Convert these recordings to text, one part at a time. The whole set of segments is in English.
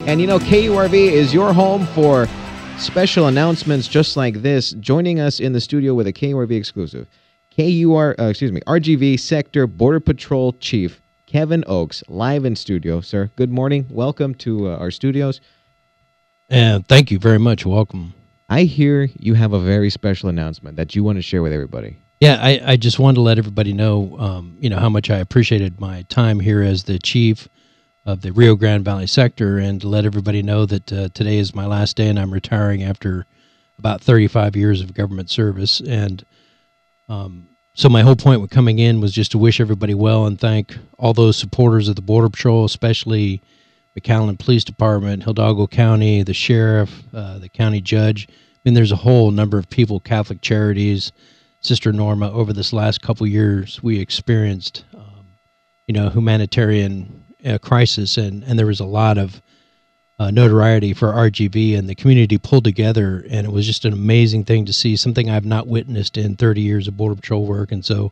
And you know, KURV is your home for special announcements just like this. Joining us in the studio with a KURV exclusive, RGV Sector Border Patrol Chief Kevin Oakes, live in studio. Sir, good morning. Welcome to our studios. And thank you very much. Welcome. I hear you have a very special announcement that you want to share with everybody. Yeah, I just wanted to let everybody know, how much I appreciated my time here as the chief of the Rio Grande Valley sector, and to let everybody know that today is my last day and I'm retiring after about 35 years of government service. And so my whole point with coming in was just to wish everybody well and thank all those supporters of the Border Patrol, especially McAllen Police Department, Hidalgo County, the sheriff, the county judge. I mean, there's a whole number of people, Catholic Charities, Sister Norma. Over this last couple years, we experienced, humanitarian crisis, and there was a lot of notoriety for RGV, and the community pulled together, and it was just an amazing thing to see, something I've not witnessed in 30 years of Border Patrol work. And so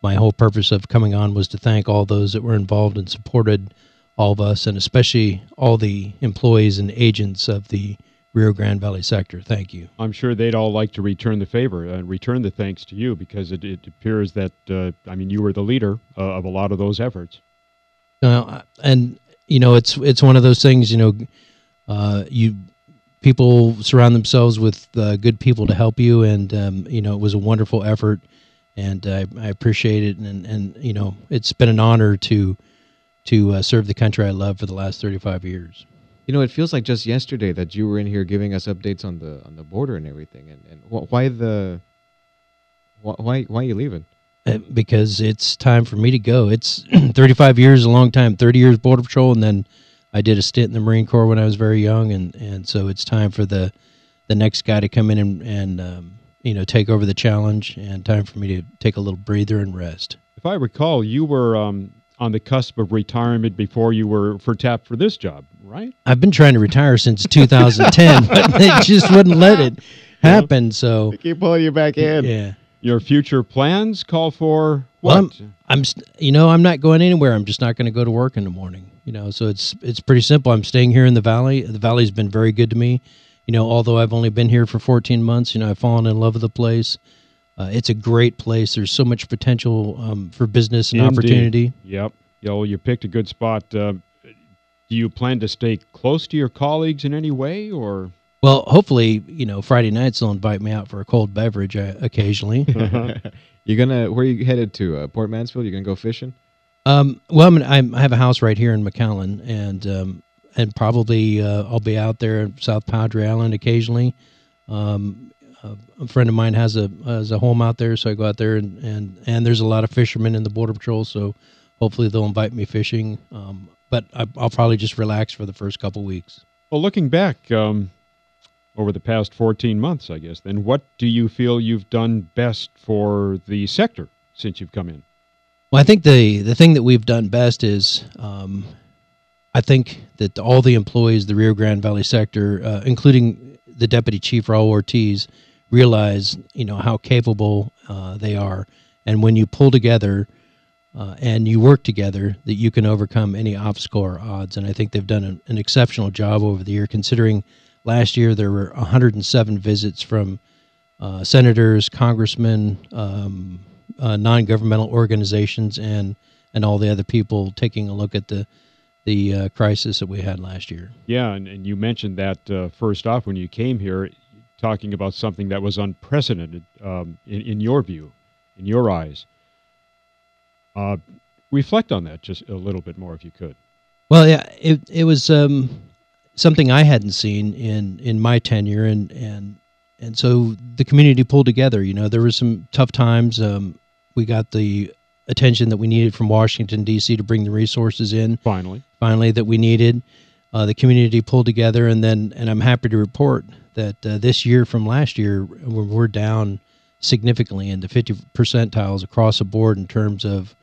my whole purpose of coming on was to thank all those that were involved and supported all of us, and especially all the employees and agents of the Rio Grande Valley sector. Thank you. I'm sure they'd all like to return the favor and return the thanks to you, because it appears that, you were the leader of a lot of those efforts. It's one of those things, people surround themselves with good people to help you, and, it was a wonderful effort, and I appreciate it, and it's been an honor to serve the country I love for the last 35 years. You know, it feels like just yesterday that you were in here giving us updates on the border and everything. And why are you leaving? Because it's time for me to go. It's 35 years, a long time, 30 years Border Patrol, and then I did a stint in the Marine Corps when I was very young, and so it's time for the next guy to come in and take over the challenge, and time for me to take a little breather and rest. If I recall, you were on the cusp of retirement before you were tapped for this job, right? I've been trying to retire since 2010, but they just wouldn't let it happen. So they keep pulling you back in. Yeah. Your future plans call for what? Well, I'm not going anywhere. I'm just not going to go to work in the morning. So it's pretty simple. I'm staying here in the valley. The valley's been very good to me. Although I've only been here for 14 months, I've fallen in love with the place. It's a great place. There's so much potential for business and opportunity. Yep. You picked a good spot. Do you plan to stay close to your colleagues in any way, or? Well, hopefully, Friday nights they'll invite me out for a cold beverage occasionally. Where are you headed to? Port Mansfield? You gonna go fishing? Well, I have a house right here in McAllen, and probably I'll be out there in South Padre Island occasionally. A friend of mine has a home out there, so I go out there, and there's a lot of fishermen in the Border Patrol, so hopefully they'll invite me fishing. But I'll probably just relax for the first couple weeks. Well, looking back over the past 14 months, I guess, then what do you feel you've done best for the sector since you've come in? Well, I think the thing that we've done best is I think that all the employees of the Rio Grande Valley sector, including the Deputy Chief Raul Ortiz, realize how capable they are, and when you pull together and you work together, that you can overcome any obstacle or odds. And I think they've done an exceptional job over the year, considering last year there were 107 visits from senators, congressmen, non-governmental organizations, and all the other people taking a look at the crisis that we had last year. Yeah, and you mentioned that first off when you came here, talking about something that was unprecedented in your view, in your eyes. Reflect on that just a little bit more, if you could. Well, yeah, it was something I hadn't seen in my tenure, and so the community pulled together. There were some tough times. We got the attention that we needed from Washington, D.C. to bring the resources in. Finally, that we needed. The community pulled together, and I'm happy to report that this year from last year, we're down significantly in the 50 percentiles across the board in terms of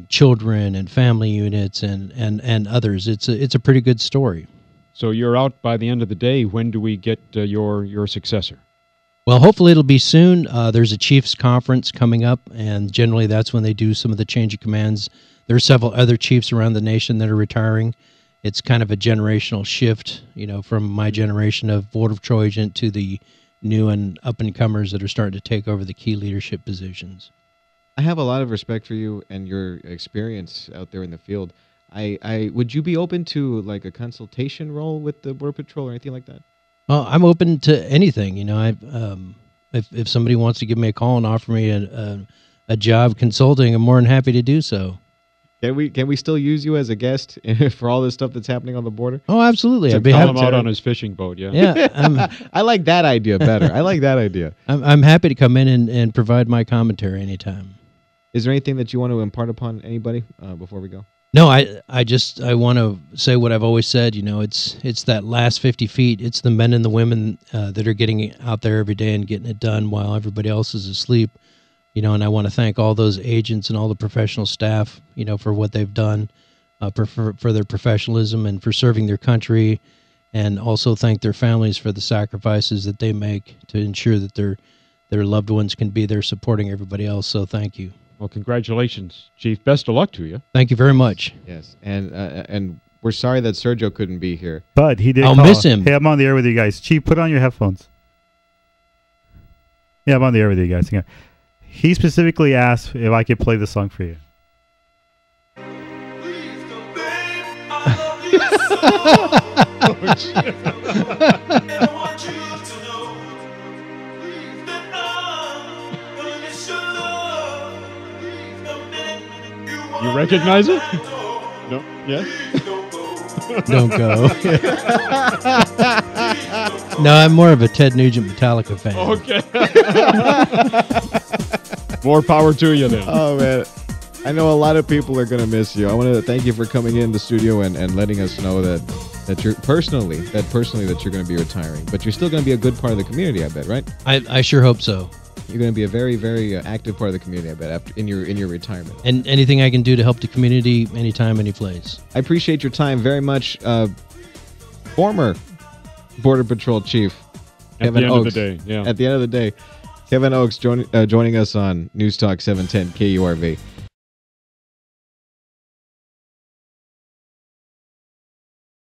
children and family units and others. It's a pretty good story. So you're out by the end of the day. When do we get your successor? Well, hopefully it'll be soon. There's a Chiefs Conference coming up, and generally that's when they do some of the change of commands. There are several other chiefs around the nation that are retiring. it's kind of a generational shift, from my generation of Border Patrol agent to the new and up-and-comers that are starting to take over the key leadership positions. I have a lot of respect for you and your experience out there in the field. I would you be open to like a consultation role with the Border Patrol or anything like that? Well, I'm open to anything. If somebody wants to give me a call and offer me a job consulting, I'm more than happy to do so. Can we still use you as a guest for all this stuff that's happening on the border? Oh, absolutely. I'd be Call happy him out on his fishing boat. Yeah. Yeah, I like that idea better. I like that idea. I'm happy to come in and provide my commentary anytime. Is there anything that you want to impart upon anybody before we go? No, I want to say what I've always said. It's that last 50 feet. It's the men and the women that are getting out there every day and getting it done while everybody else is asleep. And I want to thank all those agents and all the professional staff, for what they've done, for their professionalism and for serving their country, and also thank their families for the sacrifices that they make to ensure that their loved ones can be there supporting everybody else. So thank you. Well, congratulations, Chief. Best of luck to you. Thank you very much. Yes, and we're sorry that Sergio couldn't be here. But he did. I'll call. miss him. Hey, I'm on the air with you guys. Chief, put on your headphones. Yeah, I'm on the air with you guys. Yeah. He specifically asked if I could play the song for you. You recognize it? No? Yes? Don't go. No, I'm more of a Ted Nugent Metallica fan. Okay. More power to you then. Oh, man. I know a lot of people are going to miss you. I want to thank you for coming in the studio and letting us know that you're personally that you're going to be retiring. But you're still going to be a good part of the community, I bet, right? I sure hope so. You're going to be a very, very active part of the community, I bet, in your retirement. And anything I can do to help the community, anytime, any place. I appreciate your time very much. Former Border Patrol Chief Kevin Oakes. At the end of the day, yeah. At the end of the day, Kevin Oakes joining us on News Talk 710 KURV.